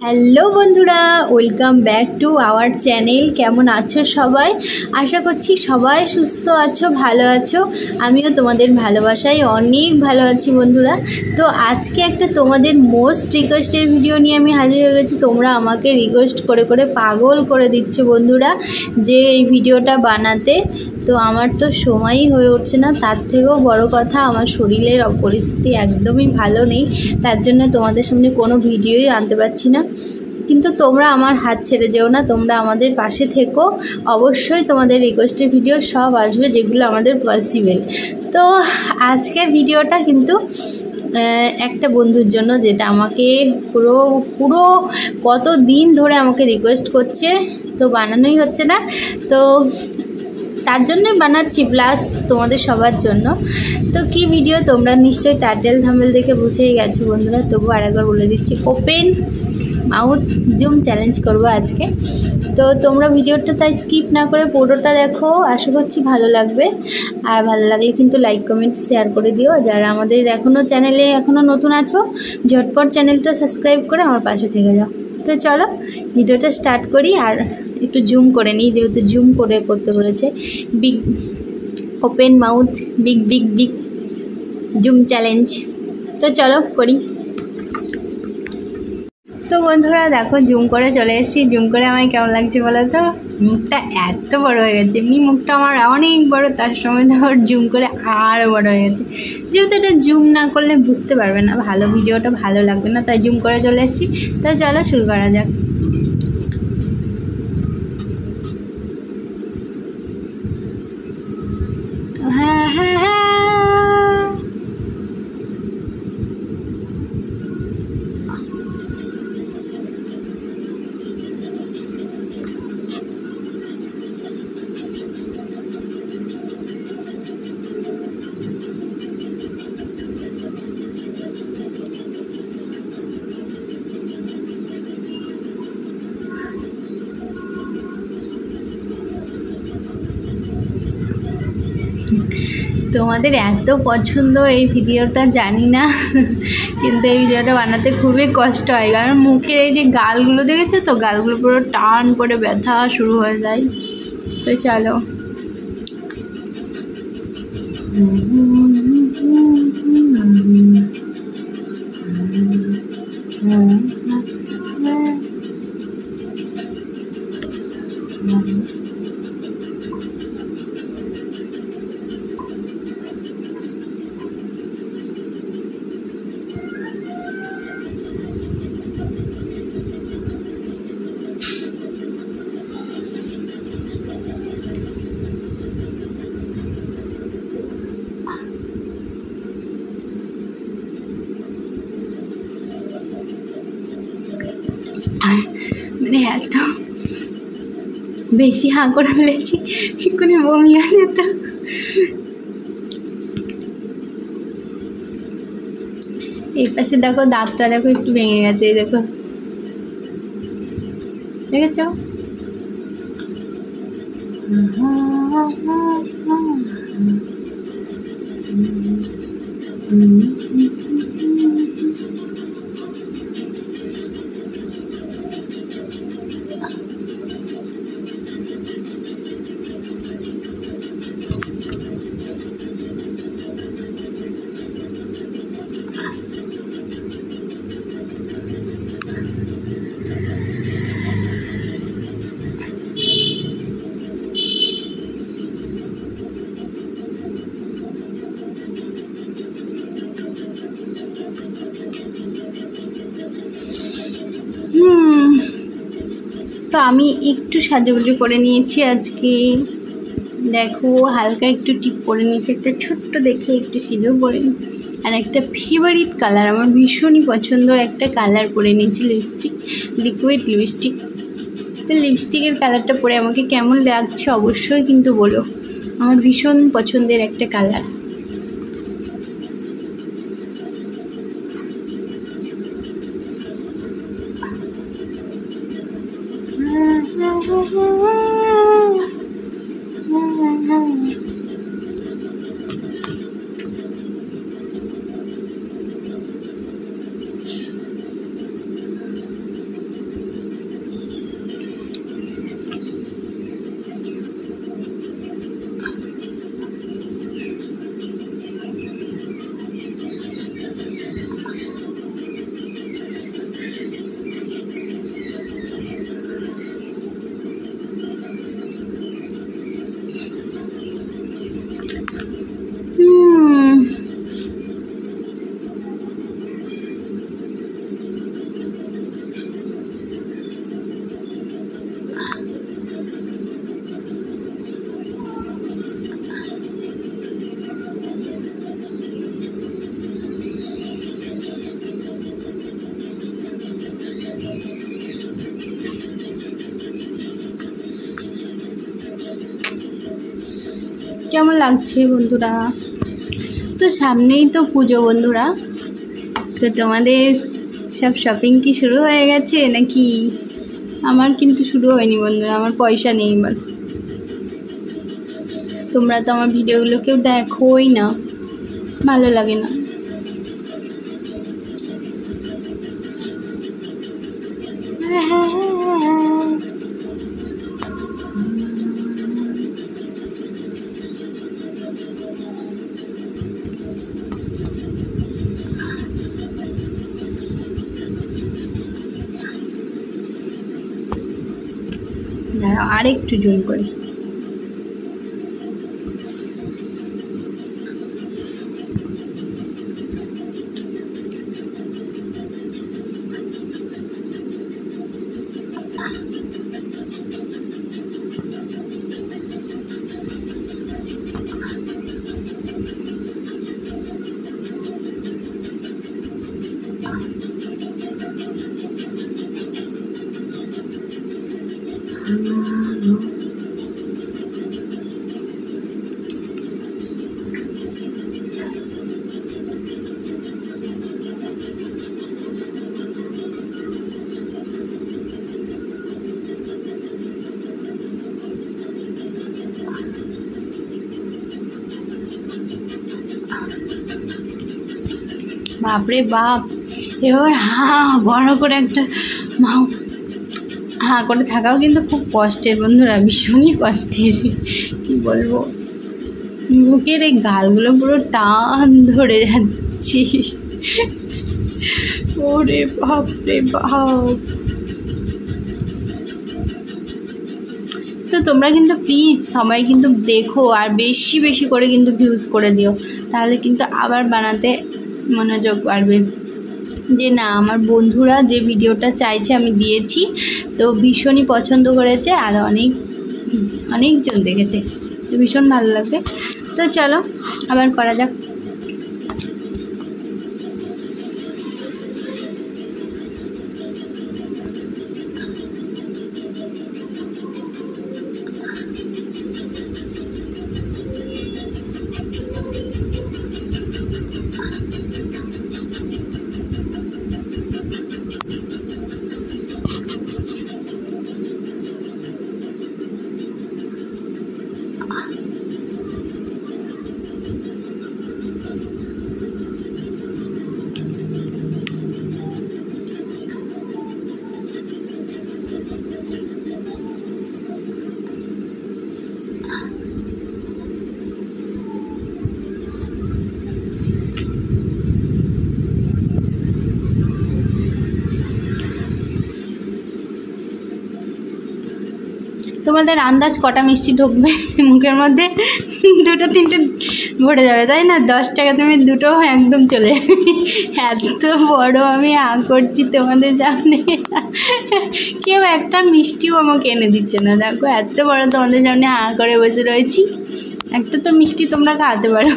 Hello বন্ধুরা, welcome back to our channel. কেমন আছো সবাই? আশা করছি সবাই সুস্থ আছো, ভালো আছো। আমিও তোমাদের ভালোবাসায় অনেক ভালো আছি বন্ধুরা। তো আজকে একটা তোমাদের মোস্ট রিকোয়েস্টের ভিডিও নিয়ে আমি হাজির হয়ে গেছি। তোমরা আমাকে রিকোয়েস্ট করে করে পাগল করে দিচ্ছ বন্ধুরা যে এই ভিডিওটা বানাতে। তো আমার তো সময়ই হয়ে উঠছে না, তার থেকেও বড় কথা আমার শরীরের পরিস্থিতি একদমই ভালো নেই, তার জন্য তোমাদের সামনে কোনো ভিডিওই আনতে পারছি না। কিন্তু তোমরা আমার হাত ছেড়ে যেও না, তোমরা আমাদের পাশে থেকো। অবশ্যই তোমাদের রিকোয়েস্টের ভিডিও সব আসবে, যেগুলো আমাদের পসিবল। তো আজকের ভিডিওটা কিন্তু একটা বন্ধুর জন্য, যেটা আমাকে পুরো পুরো কত দিন ধরে আমাকে রিকোয়েস্ট করছে, তো বানানোই হচ্ছে না। তো তার জন্যই বানাচ্ছি, প্লাস তোমাদের সবার জন্য। তো কি ভিডিও তোমরা নিশ্চয়ই টাইটেল থাম্বনেল দেখে বুঝেই গেছো বন্ধুরা, তবু আরেকবার বলে দিচ্ছি, ওপেন মাউথ জুম চ্যালেঞ্জ করবো আজকে। তো তোমরা ভিডিওটা তাই স্কিপ না করে পুরোটা দেখো, আশা করছি ভালো লাগবে। আর ভালো লাগলে কিন্তু লাইক কমেন্ট শেয়ার করে দিও। যারা আমাদের চ্যানেলে এখনও নতুন আছো, ঝটপট চ্যানেলটা সাবস্ক্রাইব করে আমার পাশে থেকে যাও। তো চলো ভিডিওটা স্টার্ট করি। আর একটু জুম করে নিই, যেহেতু জুম করে করতে বলেছে। Big open mouth big big big zoom challenge. তো চলো করি। তো বন্ধুরা দেখো, জুম করে চলে এসেছি। জুম করে আমায় কেমন লাগছে বলো তো? মুখটা এত বড় হয়ে গেছে, এমনি মুখটা আমার অনেক বড়, তার সময় ধর জুম করে আরও বড় হয়ে গেছে। যেহেতু এটা জুম না করলে বুঝতে পারবে না, ভালো ভিডিওটা ভালো লাগবে না, তাই জুম করে চলে এসেছি। তো চলো শুরু করা যাক। হ্যাঁ হ্যাঁ হ্যাঁ, তোমাদের এত পছন্দ এই ভিডিওটা জানি না, কিন্তু এই ভিডিওটা বানাতে খুবই কষ্ট হয়, কারণ মুখের এই যে গালগুলো দেখেছো তো, গালগুলো পুরো টান করে ব্যথা শুরু হয়ে যায়। তো চলো। মানে এত বেশি হাঁ করে ফেলেছি, এক্ষুনি বমি হয়ে যেত। এই পাশে দেখো, দাঁতটা দেখো একটু ভেঙে গেছে, এই দেখো, দেখেছ? তো আমি একটু সাজুগুজু করে নিয়েছি আজকে, দেখো হালকা একটু টিপ করে নিয়েছি, একটা ছোট্ট দেখে একটু সিঁদুর পরে, আর একটা ফেভারিট কালার, আমার ভীষণই পছন্দের একটা কালার পরে নিয়েছি, লিপস্টিক, লিকুইড লিপস্টিক। তো লিপস্টিকের কালারটা পরে আমাকে কেমন লাগছে অবশ্যই কিন্তু বলো, আমার ভীষণ পছন্দের একটা কালার। কেমন লাগছে বন্ধুরা? তো সামনেই তো পুজো বন্ধুরা, তো তোমাদের সব শপিং কি শুরু হয়ে গেছে নাকি? আমার কিন্তু শুরু হয়নি বন্ধুরা, আমার পয়সা নেই এবার। তোমরা তো আমার ভিডিওগুলো কেউ দেখোই না, ভালো লাগে না। দাঁড়াও আর একটু জুম করি। বাপরে বাপ, এবার বড় করে একটা করে থাকাও কিন্তু খুব কষ্টের বন্ধুরা, ভীষণই কষ্টের। কি বলবো, মুখের এই গালগুলো পুরো টান ধরে যাচ্ছি। ওরে বাপ রে বাপ। তো তোমরা কিন্তু প্লিজ সবাই কিন্তু দেখো, আর বেশি বেশি করে কিন্তু ভিউজ করে দিও, তাহলে কিন্তু আবার বানাতে মনোযোগ বাড়বে। যে না, আমার বন্ধুরা যে ভিডিওটা চাইছে আমি দিয়েছি, তো ভীষণই পছন্দ করেছে, আর অনেকজন দেখেছে, তো ভীষণ ভালো লাগবে। তো চলো আবার করা যাক। তোমাদের আন্দাজ কটা মিষ্টি ঢুকবে মুখের মধ্যে? 2-3টে ভরে যাবে, তাই না? 10 টাকা তুমি দুটো একদম চলে যাবে। এত বড় আমি করছি তোমাদের সামনে, কেউ একটা মিষ্টিও আমাকে এনে দিচ্ছে না। দেখো এত বড় তোমাদের সামনে করে বসে রয়েছি, একটা তো মিষ্টি তোমরা খাওয়াতে পারো।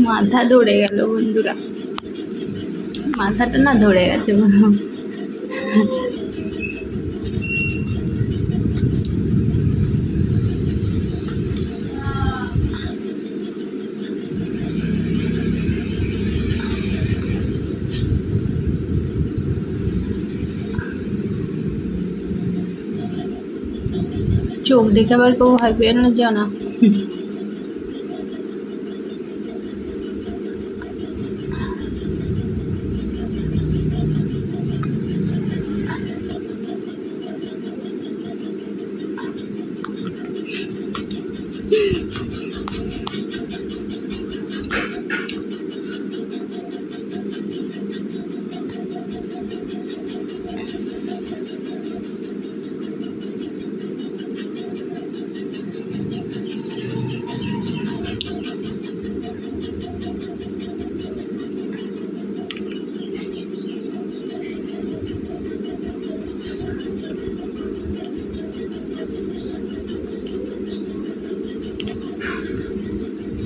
মাথা ধরে গেল বন্ধুরা, মাথাটা না ধরে গেছে। চোখ দেখে আবার কেউ ভয় পেয়ে না, যেও না।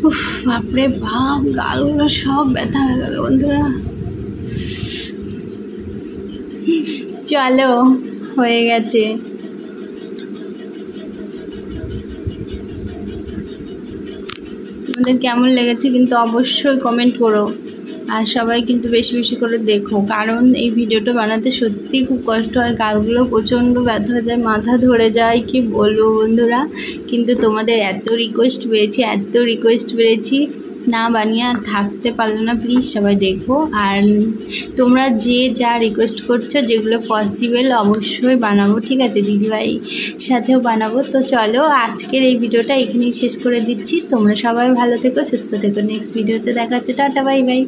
উফ, বাপরে বাপ, গালগুলো সব ব্যথা হয়ে গেল বন্ধুরা। চলো, হয়ে গেছে। তোমাদের কেমন লেগেছে কিন্তু অবশ্যই কমেন্ট করো, আর সবাই কিন্তু বেশি বেশি করে দেখো, কারণ এই ভিডিওটা বানাতে সত্যি খুব কষ্ট হয়, গালগুলো প্রচণ্ড ব্যথা হয়ে যায়, মাথা ধরে যায়, কি বলবো বন্ধুরা। কিন্তু তোমাদের এত রিকোয়েস্ট পেয়েছি, না বানিয়ে আর থাকতে পারলো না। প্লিজ সবাই দেখো, আর তোমরা যে যা রিকোয়েস্ট করছো, যেগুলো পসিবল অবশ্যই বানাবো, ঠিক আছে? দিদিভাই সাথেও বানাবো। তো চলো, আজকের এই ভিডিওটা এখানেই শেষ করে দিচ্ছি। তোমরা সবাই ভালো থেকো, সুস্থ থেকো। নেক্সট ভিডিওতে দেখা হচ্ছে। Tata, bye bye.